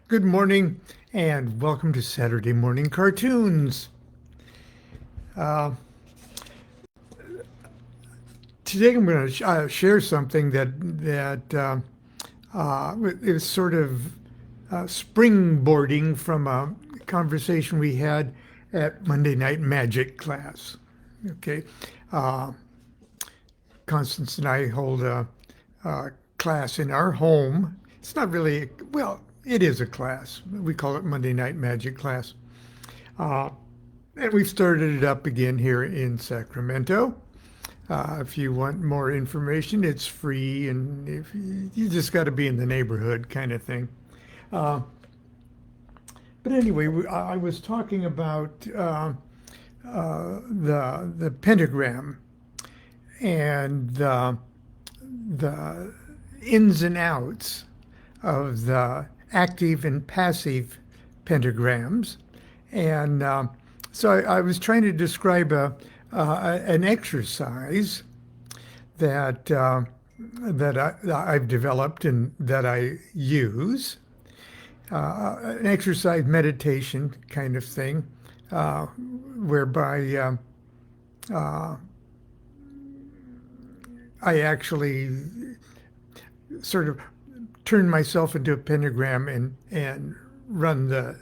Good morning and welcome to Saturday Morning Cartoons. Uh, Today I'm going to share something that is sort of springboarding from a conversation we had at Monday Night Magic class. Okay, uh, Constance and I hold a class in our home. It's not really, well, it is a class. We call it Monday Night Magic class. Uh, And we've started it up again here in Sacramento. If you want more information, it's free, and if you just got to be in the neighborhood, kind of thing. Uh, but anyway, I was talking about the pentagram and the ins and outs of the active and passive pentagrams, and so I was trying to describe an exercise that I've developed and that I use, an exercise meditation kind of thing, whereby I actually sort of turn myself into a pentagram and run the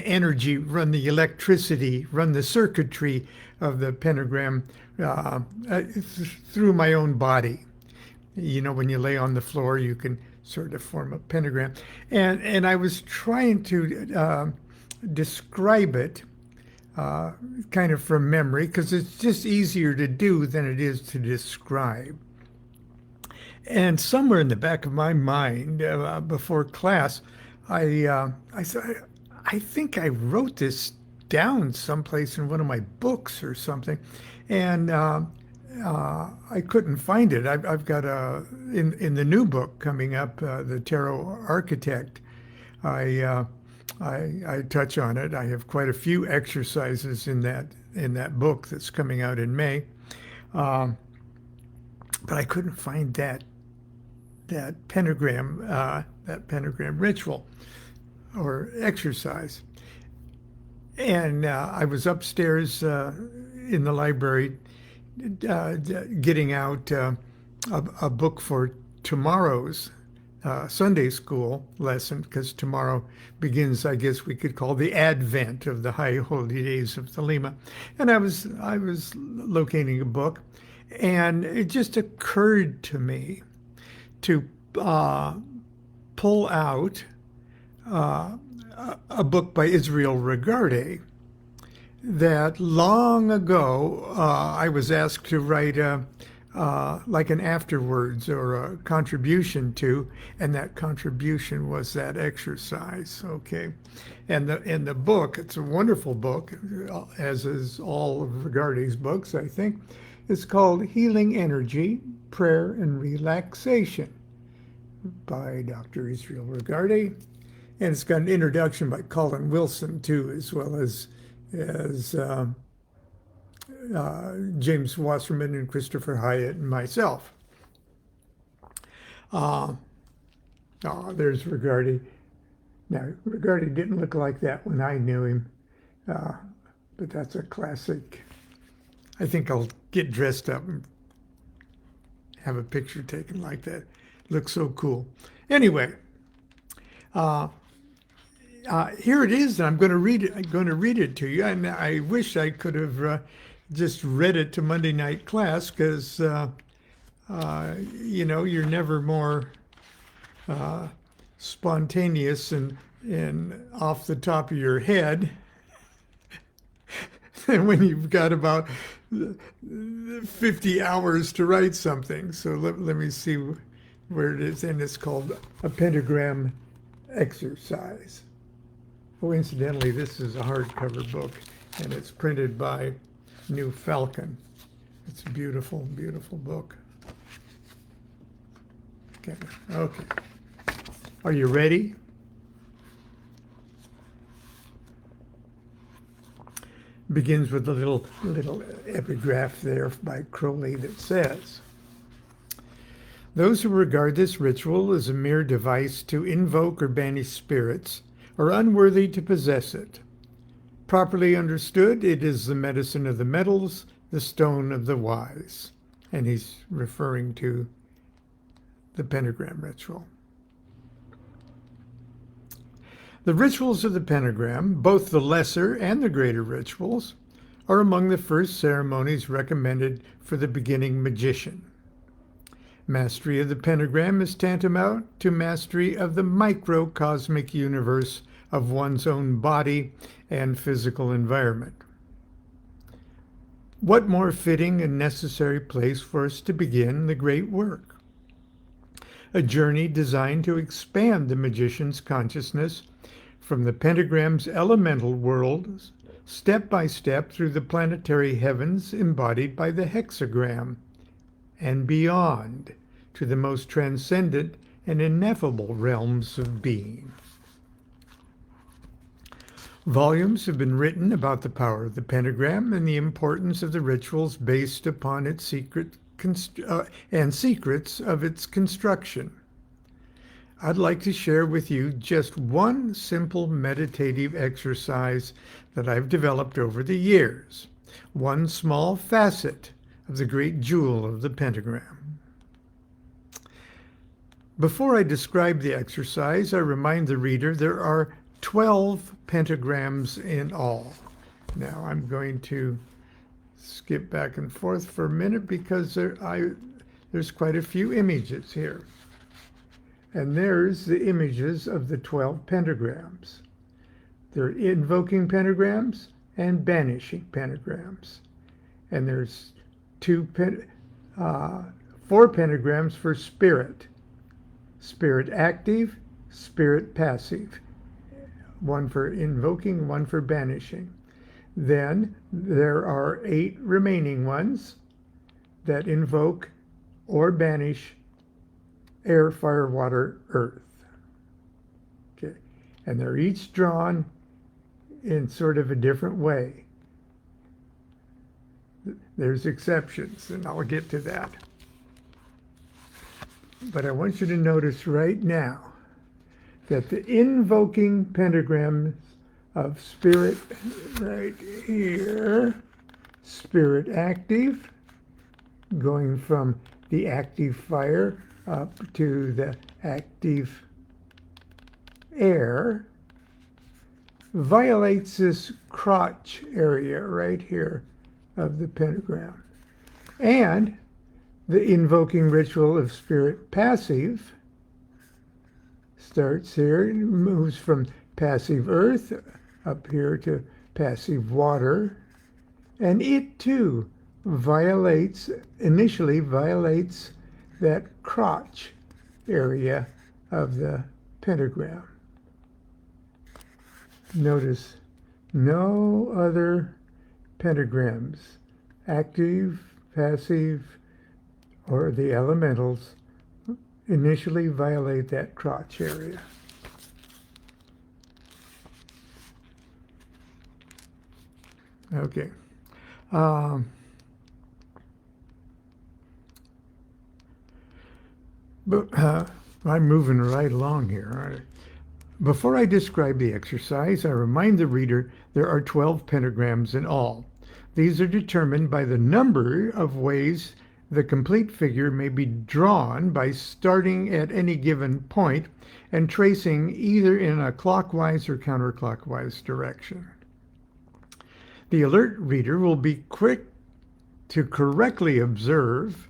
energy, run the electricity, run the circuitry of the pentagram through my own body. You know, when you lay on the floor, you can sort of form a pentagram. And I was trying to describe it kind of from memory because it's just easier to do than it is to describe. And somewhere in the back of my mind, before class, I said, I think I wrote this down someplace in one of my books or something, and I couldn't find it. I've got in the new book coming up, the Tarot Architect. I, uh, I touch on it. I have quite a few exercises in that book that's coming out in May, um, but I couldn't find that pentagram ritual or exercise. And I was upstairs in the library getting out a book for tomorrow's Sunday school lesson, because tomorrow begins, I guess we could call, the Advent of the High Holy Days of Thelema. And I was locating a book, and it just occurred to me to pull out uh, a book by Israel Regardie that long ago I was asked to write like an afterwards or a contribution to, and that contribution was that exercise. Okay, and the book, it's a wonderful book, as is all of Regardie's books, I think. It's called Healing Energy, Prayer and Relaxation by Dr. Israel Regardie. And it's got an introduction by Colin Wilson too, as well as James Wasserman and Christopher Hyatt and myself. Uh, there's Regardie. Now, Regardie didn't look like that when I knew him, uh, but that's a classic. I think I'll get dressed up and have a picture taken like that. Looks so cool. Anyway, uh, here it is, and I'm going to read it. I'm going to read it to you, and I wish I could have just read it to Monday night class, because you know, you're never more spontaneous and off the top of your head than when you've got about 50 hours to write something. So let me see where it is, and it's called A Pentagram Exercise. Oh, incidentally, this is a hardcover book, and it's printed by New Falcon. It's a beautiful, beautiful book. Okay, okay. Are you ready? Begins with a little epigraph there by Crowley that says, Those who regard this ritual as a mere device to invoke or banish spirits are unworthy to possess it. Properly understood, it is the medicine of the metals, the stone of the wise. And he's referring to the pentagram ritual. The rituals of the pentagram, both the lesser and the greater rituals, are among the first ceremonies recommended for the beginning magician. Mastery of the pentagram is tantamount to mastery of the microcosmic universe of one's own body and physical environment. What more fitting and necessary place for us to begin the great work? A journey designed to expand the magician's consciousness from the pentagram's elemental worlds, step by step through the planetary heavens embodied by the hexagram, and beyond to the most transcendent and ineffable realms of being. Volumes have been written about the power of the pentagram and the importance of the rituals based upon its secrets of its construction. I'd like to share with you just one simple meditative exercise that I've developed over the years, one small facet of the great jewel of the pentagram. Before I describe the exercise, I remind the reader there are 12 pentagrams in all. Now I'm going to skip back and forth for a minute because there's quite a few images here. And there's the images of the 12 pentagrams. They're invoking pentagrams and banishing pentagrams. And there's 4 pentagrams for spirit. Spirit active, spirit passive. One for invoking, one for banishing. Then there are 8 remaining ones that invoke or banish air, fire, water, earth. Okay, and they're each drawn in sort of a different way. There's exceptions, and I'll get to that. But I want you to notice right now that the invoking pentagrams of spirit right here, spirit active, going from the active fire up to the active air, violates this crotch area right here of the pentagram. And the invoking ritual of spirit passive starts here and moves from passive earth up here to passive water, and it too initially violates that crotch area of the pentagram. Notice no other pentagrams, active, passive, or the elementals, initially violate that crotch area. Okay. I'm moving right along here. Before I describe the exercise, I remind the reader there are 12 pentagrams in all. These are determined by the number of ways the complete figure may be drawn by starting at any given point and tracing either in a clockwise or counterclockwise direction. The alert reader will be quick to correctly observe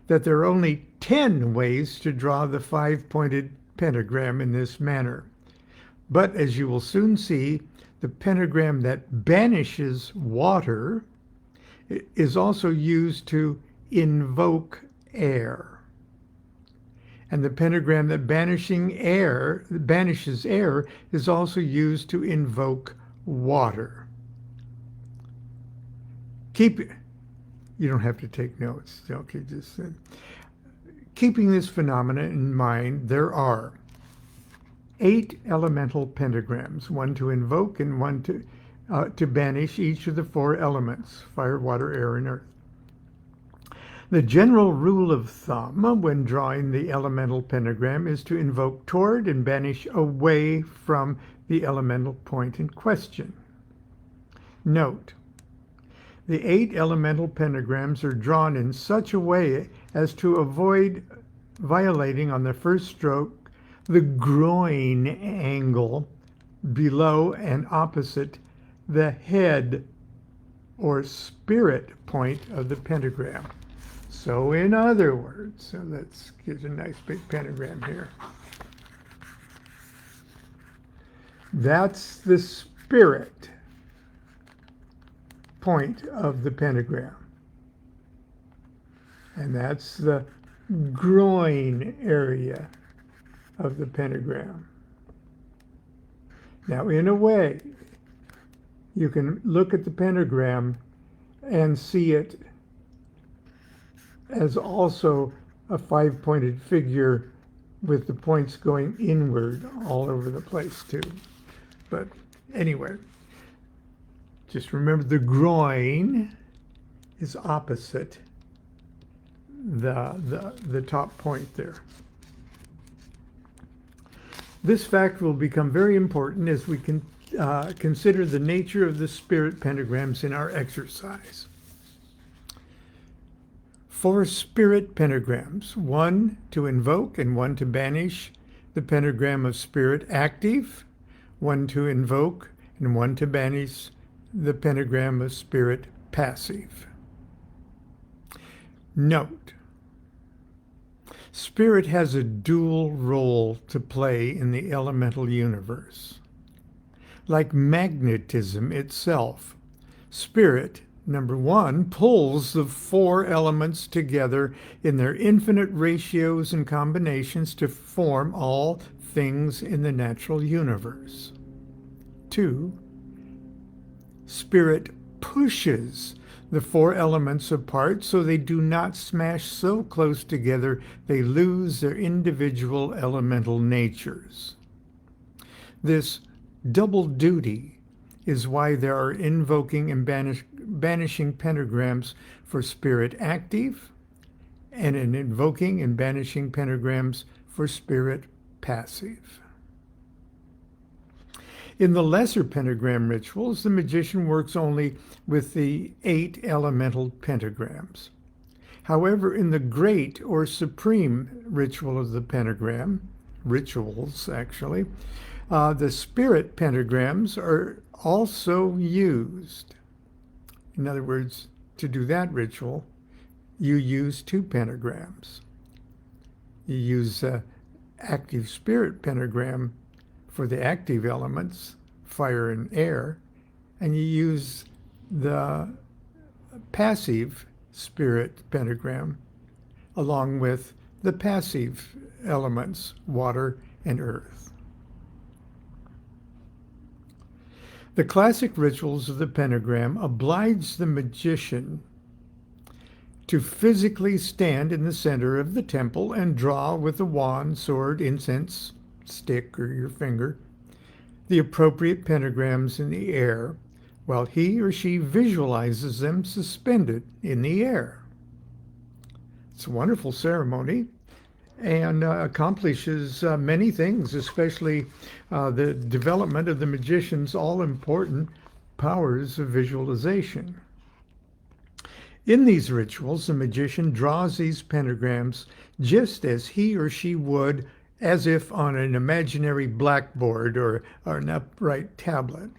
that there are only 10 ways to draw the 5-pointed pentagram in this manner. But as you will soon see, the pentagram that banishes water is also used to invoke air. And the pentagram that banishes air is also used to invoke water. You don't have to take notes. Okay, just keeping this phenomena in mind, there are 8 elemental pentagrams, one to invoke and one to banish each of the 4 elements, fire, water, air, and earth. The general rule of thumb when drawing the elemental pentagram is to invoke toward and banish away from the elemental point in question. Note, the 8 elemental pentagrams are drawn in such a way as to avoid violating on the first stroke the groin angle below and opposite the head or spirit point of the pentagram. So in other words, so let's get a nice big pentagram here. That's the spirit point of the pentagram. And that's the groin area of the pentagram. Now, in a way, you can look at the pentagram and see it as also a 5-pointed figure with the points going inward all over the place too. But anyway, just remember the groin is opposite the top point there. This fact will become very important as we can consider the nature of the spirit pentagrams in our exercise. 4 spirit pentagrams, 1 to invoke and 1 to banish the pentagram of spirit active, 1 to invoke and 1 to banish the pentagram of spirit passive. Note, spirit has a dual role to play in the elemental universe. Like magnetism itself, spirit, number 1, pulls the 4 elements together in their infinite ratios and combinations to form all things in the natural universe. 2, spirit pushes the 4 elements apart so they do not smash so close together they lose their individual elemental natures. This double duty is why there are invoking and banishing pentagrams for spirit active and an invoking and banishing pentagrams for spirit passive. In the lesser pentagram rituals, the magician works only with the 8 elemental pentagrams. However, in the great or supreme ritual of the pentagram, rituals actually, the spirit pentagrams are also used. In other words, to do that ritual, you use 2 pentagrams. You use active spirit pentagram for the active elements, fire and air, and you use the passive spirit pentagram along with the passive elements, water and earth. The classic rituals of the pentagram oblige the magician to physically stand in the center of the temple and draw with a wand, sword, incense, stick, or your finger, the appropriate pentagrams in the air, while he or she visualizes them suspended in the air. It's a wonderful ceremony and accomplishes many things, especially the development of the magician's all-important powers of visualization. In these rituals, the magician draws these pentagrams just as he or she would as if on an imaginary blackboard or an upright tablet.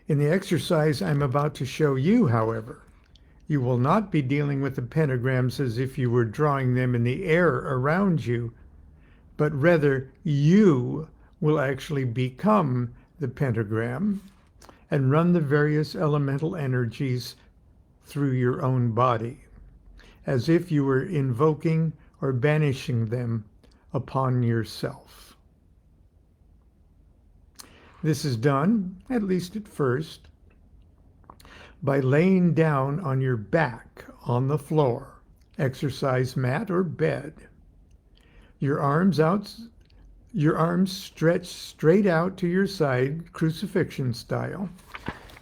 In the exercise I'm about to show you, however, you will not be dealing with the pentagrams as if you were drawing them in the air around you, but rather you will actually become the pentagram and run the various elemental energies through your own body, as if you were invoking or banishing them upon yourself. This is done, at least at first, by laying down on your back on the floor, exercise mat or bed. Your arms stretched straight out to your side, crucifixion style.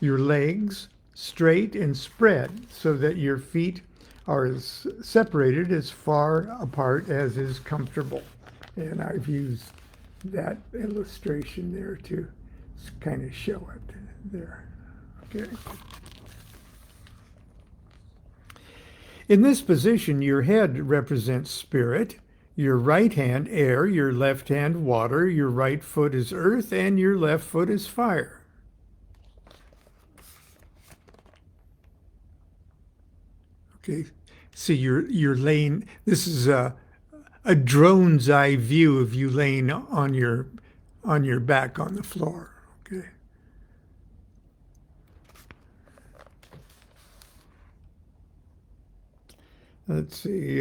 Your legs straight and spread so that your feet are separated as far apart as is comfortable. And I've used that illustration there to kind of show it there. Okay. In this position, your head represents spirit, your right hand air, your left hand water, your right foot is earth, and your left foot is fire. Okay, see, you're laying. This is a drone's eye view of you laying on your back on the floor. Okay. Let's see.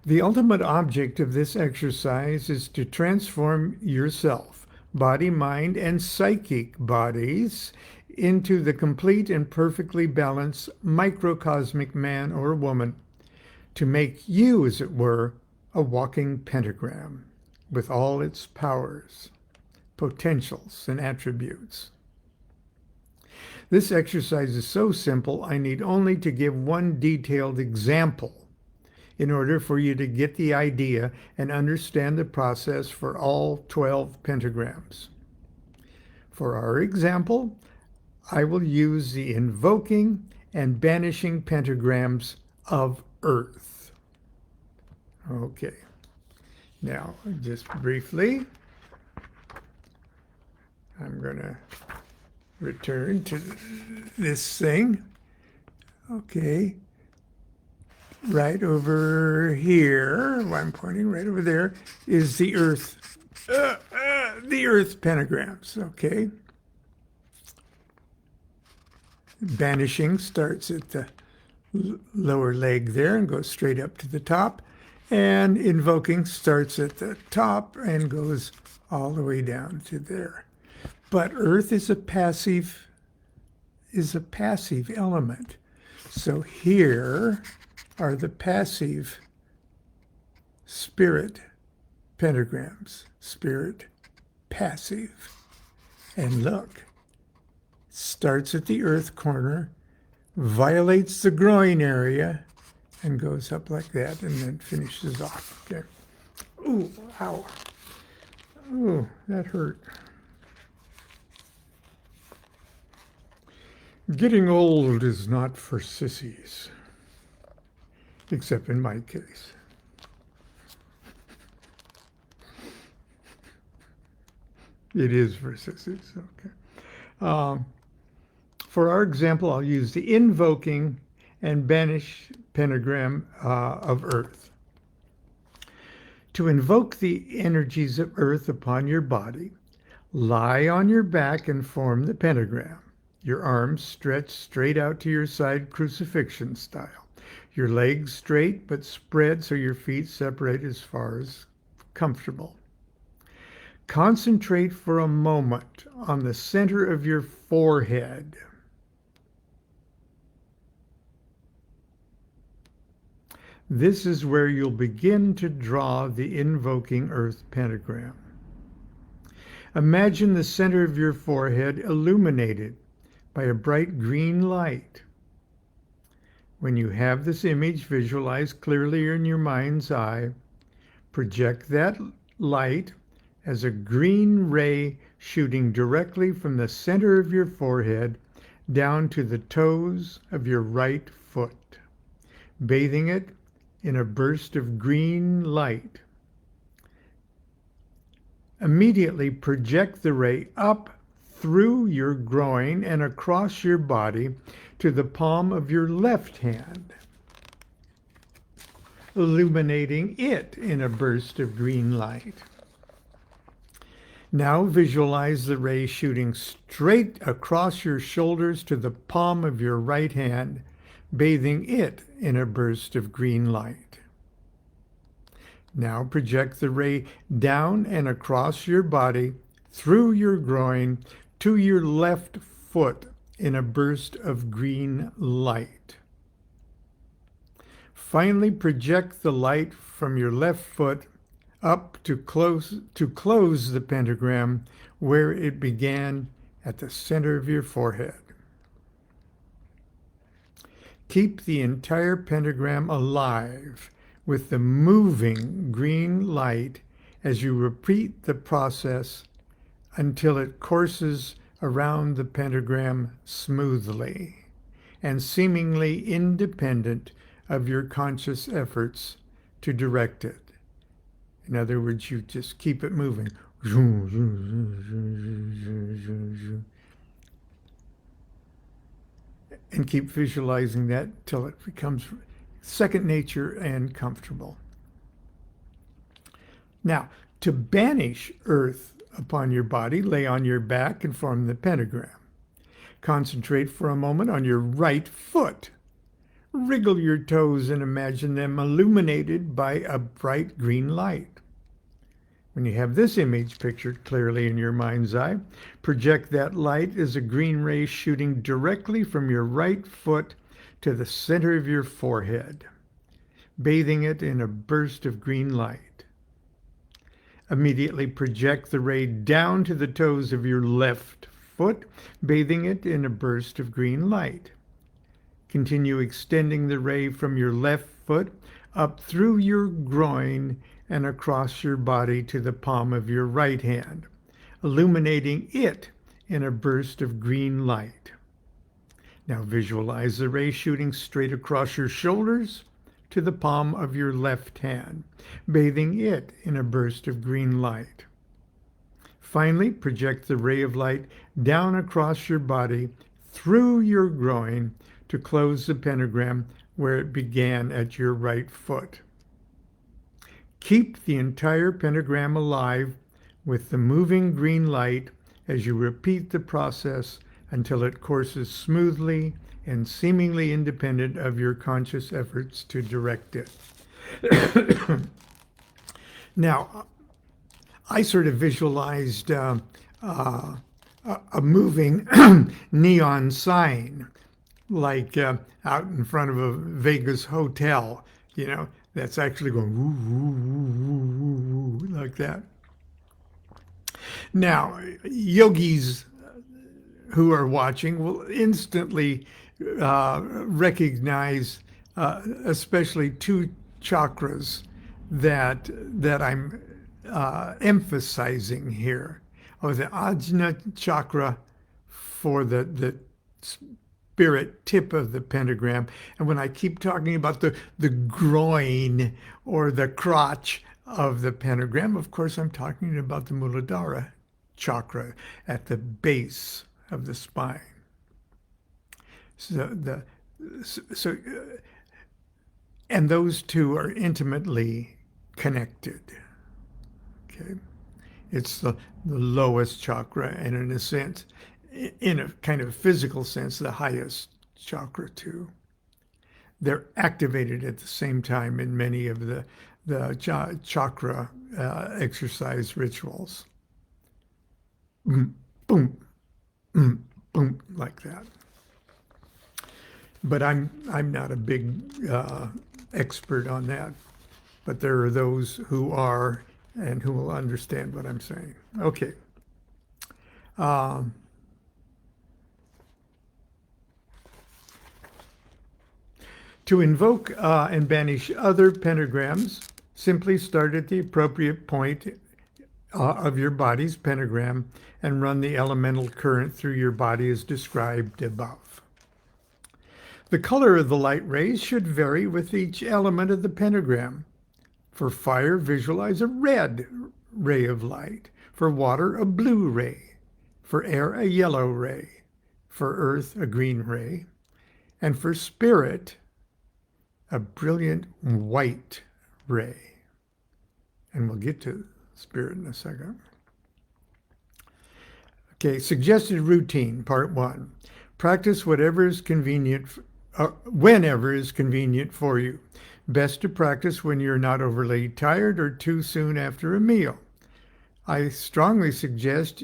The ultimate object of this exercise is to transform yourself, body, mind, and psychic bodies into the complete and perfectly balanced microcosmic man or woman, to make you, as it were, a walking pentagram with all its powers, potentials, and attributes. This exercise is so simple, I need only to give one detailed example in order for you to get the idea and understand the process for all 12 pentagrams. For our example, I will use the invoking and banishing pentagrams of Earth. Okay. Now, just briefly, I'm going to return to this thing. Okay. Right over here, where I'm pointing right over there, is the Earth pentagrams. Okay. Banishing starts at the lower leg there and goes straight up to the top. And invoking starts at the top and goes all the way down to there. But Earth is a passive element. So here are the passive spirit pentagrams. Spirit, passive. And look, starts at the Earth corner, violates the groin area, and goes up like that, and then finishes off. Okay. Ooh, ow. Ooh, that hurt. Getting old is not for sissies, except in my case. It is for sissies, okay. For our example, I'll use the invoking and banish pentagram of Earth. To invoke the energies of Earth upon your body, lie on your back and form the pentagram. Your arms stretched straight out to your side, crucifixion style. Your legs straight but spread so your feet separate as far as comfortable. Concentrate for a moment on the center of your forehead. This is where you'll begin to draw the invoking Earth pentagram. Imagine the center of your forehead illuminated by a bright green light. When you have this image visualized clearly in your mind's eye, project that light as a green ray shooting directly from the center of your forehead down to the toes of your right foot, bathing it in a burst of green light. Immediately project the ray up through your groin and across your body to the palm of your left hand, illuminating it in a burst of green light. Now visualize the ray shooting straight across your shoulders to the palm of your right hand, bathing it in a burst of green light. Now project the ray down and across your body, through your groin, to your left foot in a burst of green light. Finally, project the light from your left foot up to close the pentagram where it began at the center of your forehead. Keep the entire pentagram alive with the moving green light as you repeat the process until it courses around the pentagram smoothly and seemingly independent of your conscious efforts to direct it. In other words, you just keep it moving. And keep visualizing that till it becomes second nature and comfortable. Now, to banish earth upon your body, lay on your back and form the pentagram. Concentrate for a moment on your right foot. Wriggle your toes and imagine them illuminated by a bright green light. When you have this image pictured clearly in your mind's eye, project that light as a green ray shooting directly from your right foot to the center of your forehead, bathing it in a burst of green light. Immediately project the ray down to the toes of your left foot, bathing it in a burst of green light. Continue extending the ray from your left foot up through your groin and across your body to the palm of your right hand, illuminating it in a burst of green light. Now visualize the ray shooting straight across your shoulders to the palm of your left hand, bathing it in a burst of green light. Finally, project the ray of light down across your body through your groin to close the pentagram where it began at your right foot. Keep the entire pentagram alive with the moving green light as you repeat the process until it courses smoothly and seemingly independent of your conscious efforts to direct it. Now, I sort of visualized a moving neon sign, like out in front of a Vegas hotel, you know, that's actually going woo, woo, woo, woo, woo, like that. Now, yogis who are watching will instantly recognize especially two chakras that I'm emphasizing here. Oh, the Ajna chakra for the spirit tip of the pentagram. And when I keep talking about the groin or the crotch of the pentagram, of course, I'm talking about the Muladhara chakra at the base of the spine. And those two are intimately connected. Okay, it's the lowest chakra, and in a sense, in a kind of physical sense, the highest chakra too. They're activated at the same time in many of the chakra exercise rituals. Boom, boom, boom, like that. But I'm not a big expert on that. But there are those who are and who will understand what I'm saying. Okay. To invoke and banish other pentagrams, simply start at the appropriate point of your body's pentagram and run the elemental current through your body as described above. The color of the light rays should vary with each element of the pentagram. For fire, visualize a red ray of light. For water, a blue ray. For air, a yellow ray. For earth, a green ray. And for spirit, a brilliant white ray. And we'll get to spirit in a second. Okay, suggested routine, part 1. Practice whatever is convenient, whenever is convenient for you. Best to practice when you're not overly tired or too soon after a meal. I strongly suggest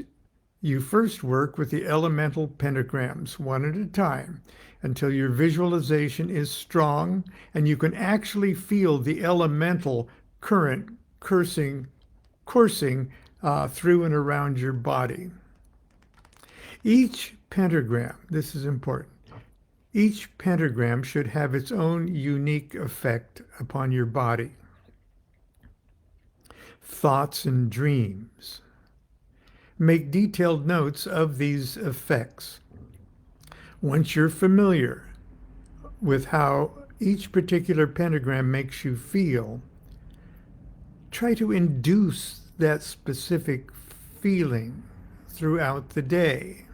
you first work with the elemental pentagrams one at a time until your visualization is strong and you can actually feel the elemental current coursing through and around your body. Each pentagram, this is important, Each pentagram should have its own unique effect upon your body, thoughts, and dreams. Make detailed notes of these effects. Once you're familiar with how each particular pentagram makes you feel, try to induce that specific feeling throughout the day.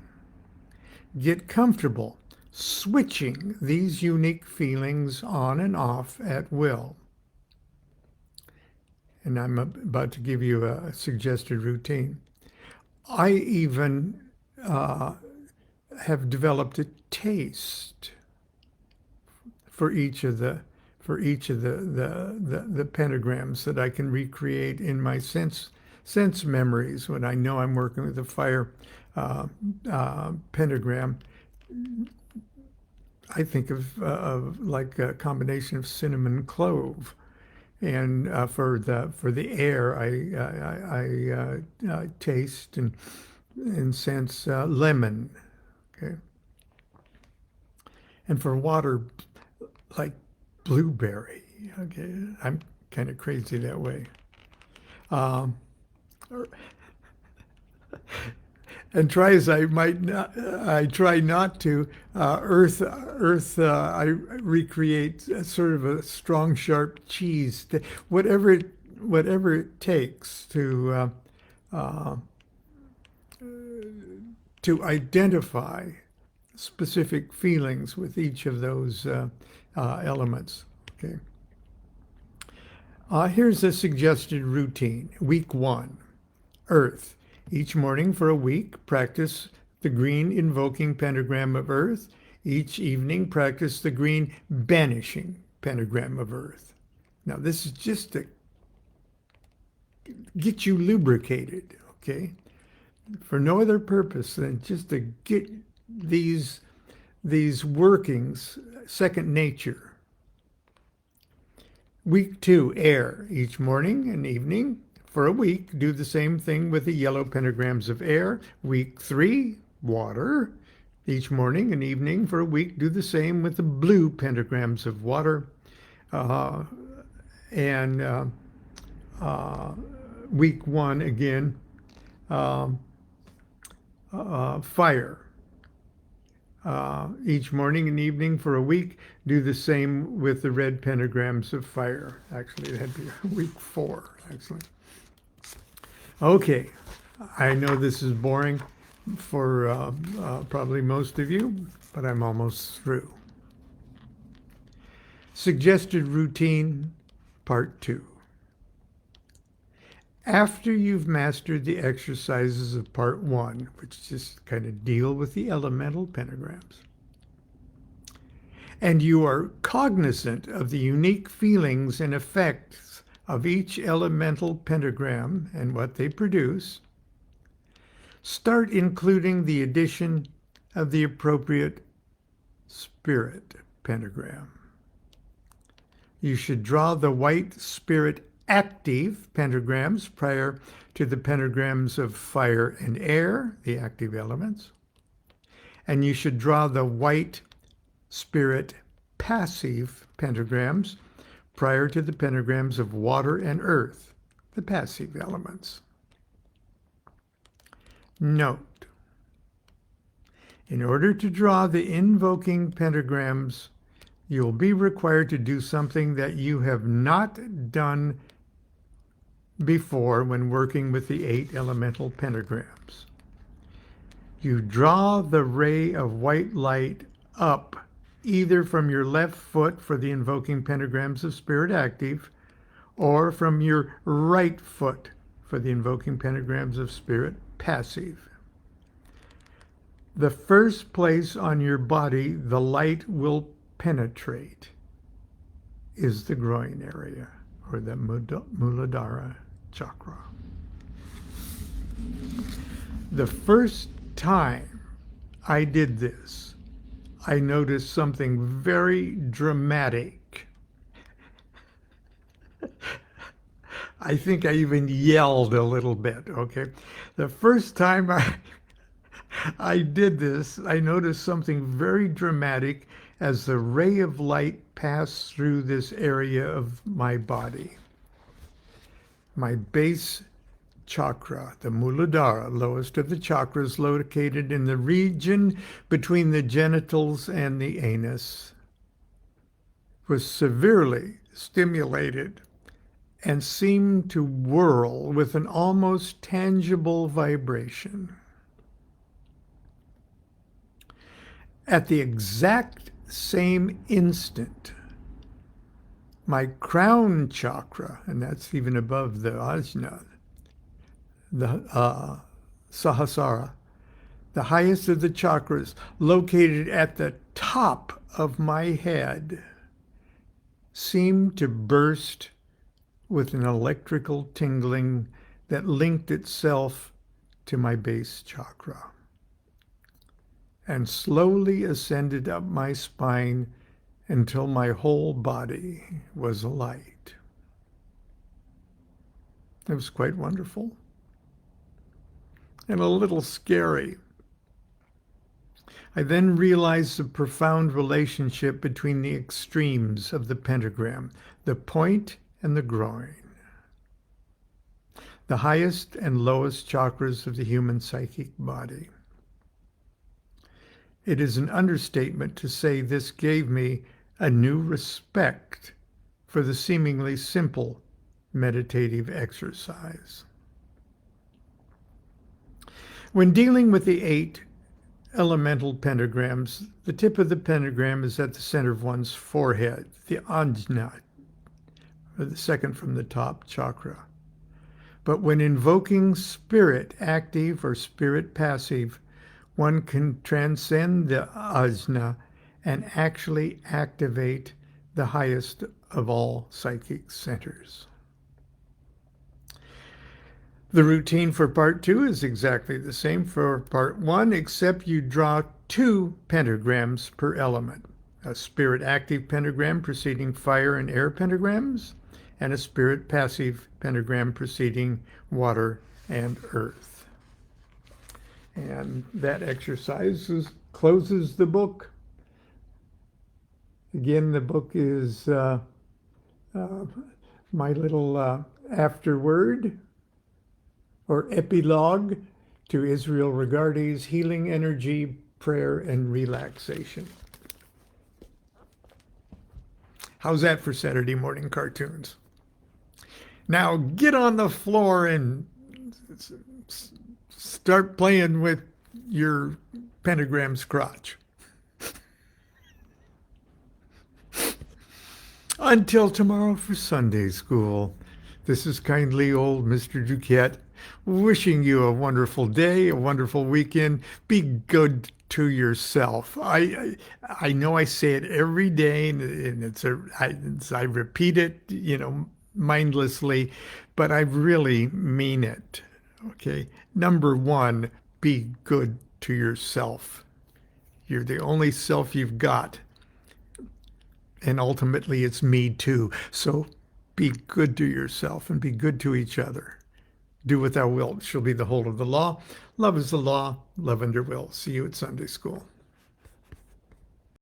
Get comfortable switching these unique feelings on and off at will. And I'm about to give you a suggested routine. I even have developed a taste for each of the pentagrams that I can recreate in my sense memories. When I know I'm working with a fire pentagram, I think of like a combination of cinnamon clove. And for the air, I taste and sense lemon. Okay. And for water, like blueberry. Okay, I'm kind of crazy that way. And try as I might not, I try not to. Earth. I recreate sort of a strong, sharp cheese. Whatever it takes to identify specific feelings with each of those elements. Okay. Here's a suggested routine. Week 1, Earth. Each morning for a week, practice the green invoking pentagram of Earth. Each evening, practice the green banishing pentagram of Earth. Now, this is just to get you lubricated, okay? For no other purpose than just to get these workings second nature. Week 2, air. Each morning and evening for a week, do the same thing with the yellow pentagrams of air. Week 3, water. Each morning and evening for a week, do the same with the blue pentagrams of water. Week 1, again, fire. Each morning and evening for a week, do the same with the red pentagrams of fire. Actually, that'd be week 4, actually. Okay, I know this is boring for probably most of you, but I'm almost through. Suggested routine, part 2. After you've mastered the exercises of part 1, which just kind of deal with the elemental pentagrams, and you are cognizant of the unique feelings and effects of each elemental pentagram and what they produce, start including the addition of the appropriate spirit pentagram. You should draw the white spirit active pentagrams prior to the pentagrams of fire and air, the active elements. And you should draw the white spirit passive pentagrams prior to the pentagrams of water and earth, the passive elements. Note, in order to draw the invoking pentagrams, you'll be required to do something that you have not done before when working with the 8 elemental pentagrams. You draw the ray of white light up either from your left foot for the invoking pentagrams of spirit active, or from your right foot for the invoking pentagrams of spirit passive. The first place on your body the light will penetrate is the groin area, or the Muladhara chakra. The first time I did this, I noticed something very dramatic. I think I even yelled a little bit, okay? The first time I did this, I noticed something very dramatic as the ray of light passed through this area of my body. My base chakra, the Muladhara, lowest of the chakras, located in the region between the genitals and the anus, was severely stimulated and seemed to whirl with an almost tangible vibration. At the exact same instant, my crown chakra, and that's even above the ajna, the Sahasrara, the highest of the chakras, located at the top of my head, seemed to burst with an electrical tingling that linked itself to my base chakra and slowly ascended up my spine until my whole body was alight. It was quite wonderful and a little scary. I then realized the profound relationship between the extremes of the pentagram, the point and the groin, the highest and lowest chakras of the human psychic body. It is an understatement to say this gave me a new respect for the seemingly simple meditative exercise. When dealing with the 8 elemental pentagrams, the tip of the pentagram is at the center of one's forehead, the ajna, or the second from the top chakra. But when invoking spirit active or spirit passive, one can transcend the ajna and actually activate the highest of all psychic centers. The routine for part 2 is exactly the same for part 1, except you draw 2 pentagrams per element. A spirit active pentagram preceding fire and air pentagrams, and a spirit passive pentagram preceding water and earth. And that exercise closes the book. Again, the book is my little afterword or epilogue to Israel Regardie's Healing Energy, Prayer, and Relaxation. How's that for Saturday morning cartoons? Now get on the floor and start playing with your pentagram's crotch. Until tomorrow for Sunday school, this is kindly old Mr. DuQuette wishing you a wonderful day, a wonderful weekend. Be good to yourself. I know I say it every day, and I repeat it, mindlessly, but I really mean it. Okay. Number 1, be good to yourself. You're the only self you've got. And ultimately, it's me too. So be good to yourself and be good to each other. Do what thou wilt shall be the whole of the law. Love is the law. Love under will. See you at Sunday school.